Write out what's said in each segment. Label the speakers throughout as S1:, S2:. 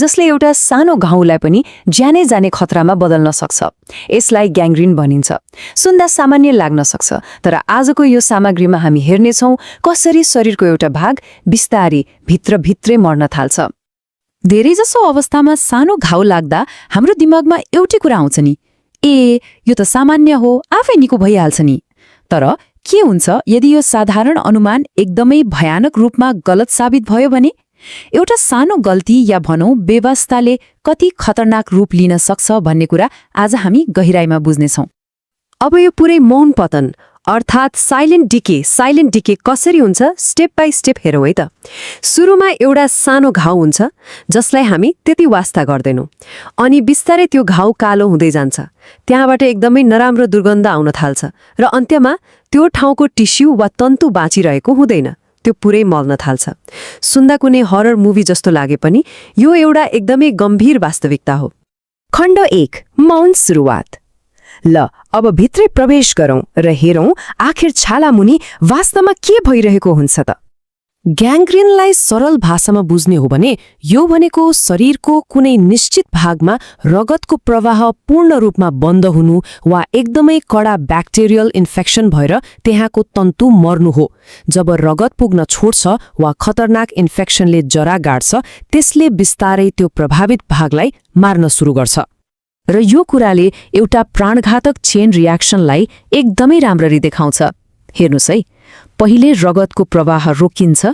S1: जसले एउटा सानो घाउलाई पनि ज्यानै जाने खतरामा बदल्न सक्छ। यसलाई ग्याङ्ग्रिन भनिन्छ। सुन्दा सामान्य लाग्न सक्छ, तर आजको यो सामग्रीमा हामी हेर्नेछौँ कसरी शरीरको एउटा भाग बिस्तारी भित्रभित्रै मर्न थाल्छ।
S2: धेरैजसो अवस्थामा सानो घाउ लाग्दा हाम्रो दिमागमा एउटै कुरा आउँछ नि, यो त सामान्य हो, आफै निको भइहाल्छ नि। तर के हुन्छ यदि यो साधारण अनुमान एकदमै भयानक रूपमा गलत साबित भयो भने? एउटा सानो गल्ती या भनौँ बेवास्ताले कति खतरनाक रूप लिन सक्छ भन्ने कुरा आज हामी गहिराईमा बुझ्नेछौँ।
S3: अब यो पुरै मौन पतन अर्थात् साइलेन्ट डिके कसरी हुन्छ स्टेप बाई स्टेप हेरौँ है त। सुरुमा एउटा सानो घाउ हुन्छ जसलाई हामी त्यति वास्ता गर्दैनौँ, अनि बिस्तारै त्यो घाउ कालो हुँदै जान्छ। त्यहाँबाट एकदमै नराम्रो दुर्गन्ध आउन थाल्छ र अन्त्यमा त्यो ठाउँको टिस्यु वा तन्तु बाँचिरहेको हुँदैन, त्यो पुरै मल्न थाल्छ। सुन्दा कुनै हरर मुभी जस्तो लागे पनि यो एउटा एकदमै गम्भीर वास्तविकता हो।
S4: खण्ड 1 मौन सुरुवात। ल अब भित्रै प्रवेश गरौँ र हेरौँ आखिर छालामुनि वास्तवमा के भइरहेको हुन्छ त। ग्याङ्ग्रिनलाई सरल भाषामा बुझ्ने हो भने यो भनेको शरीरको कुनै निश्चित भागमा रगतको प्रवाह पूर्ण रूपमा बन्द हुनु वा एकदमै कडा ब्याक्टेरियल इन्फेक्सन भएर त्यहाँको तन्तु मर्नु हो। जब रगत पुग्न छोड्छ वा खतरनाक इन्फेक्सनले जरा गाड्छ, त्यसले बिस्तारै त्यो प्रभावित भागलाई मार्न सुरु गर्छ। र यो कुराले एउटा प्राणघातक चेन रियाक्सनलाई एकदमै राम्ररी देखाउँछ। हेर्नुस् है, पहिले रगतको प्रवाह रोकिन्छ,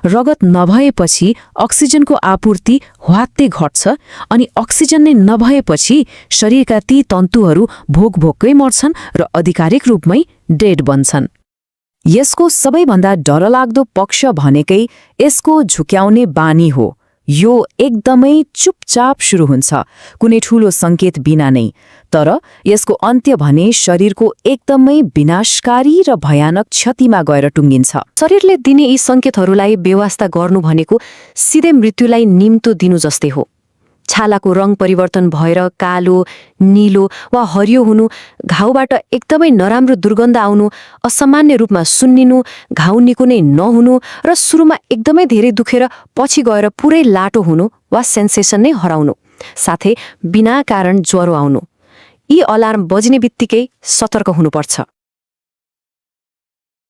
S4: रगत नभएपछि अक्सिजनको आपूर्ति ह्वात्तै घट्छ, अनि अक्सिजन नै नभएपछि शरीरका ती तन्तुहरू भोकभोकै मर्छन् र आधिकारिक रूपमै डेड बन्छन्। यसको सबैभन्दा डरलाग्दो पक्ष भनेकै यसको झुक्याउने बानी हो। यो एकदमै चुपचाप सुरु हुन्छ, कुनै ठूलो संकेत बिना नै। तर यसको अन्त्य भने शरीरको एकदमै विनाशकारी र भयानक क्षतिमा गएर टुङ्गिन्छ।
S3: शरीरले दिने यी संकेतहरूलाई बेवास्ता गर्नु भनेको सिधै मृत्युलाई निम्तो दिनु जस्तै हो। छालाको रङ परिवर्तन भएर कालो, नीलो वा हरियो हुनु, घाउबाट एकदमै नराम्रो दुर्गन्ध आउनु, असामान्य रूपमा सुन्निनु, घाउ निको नै नहुनु र सुरुमा एकदमै धेरै दुखेर पछि गएर पुरै लाटो हुनु वा सेन्सेसन नै हराउनु, साथै बिना कारण ज्वरो आउनु। यी अलार्म बज्ने बित्तिकै सतर्क हुनुपर्छ।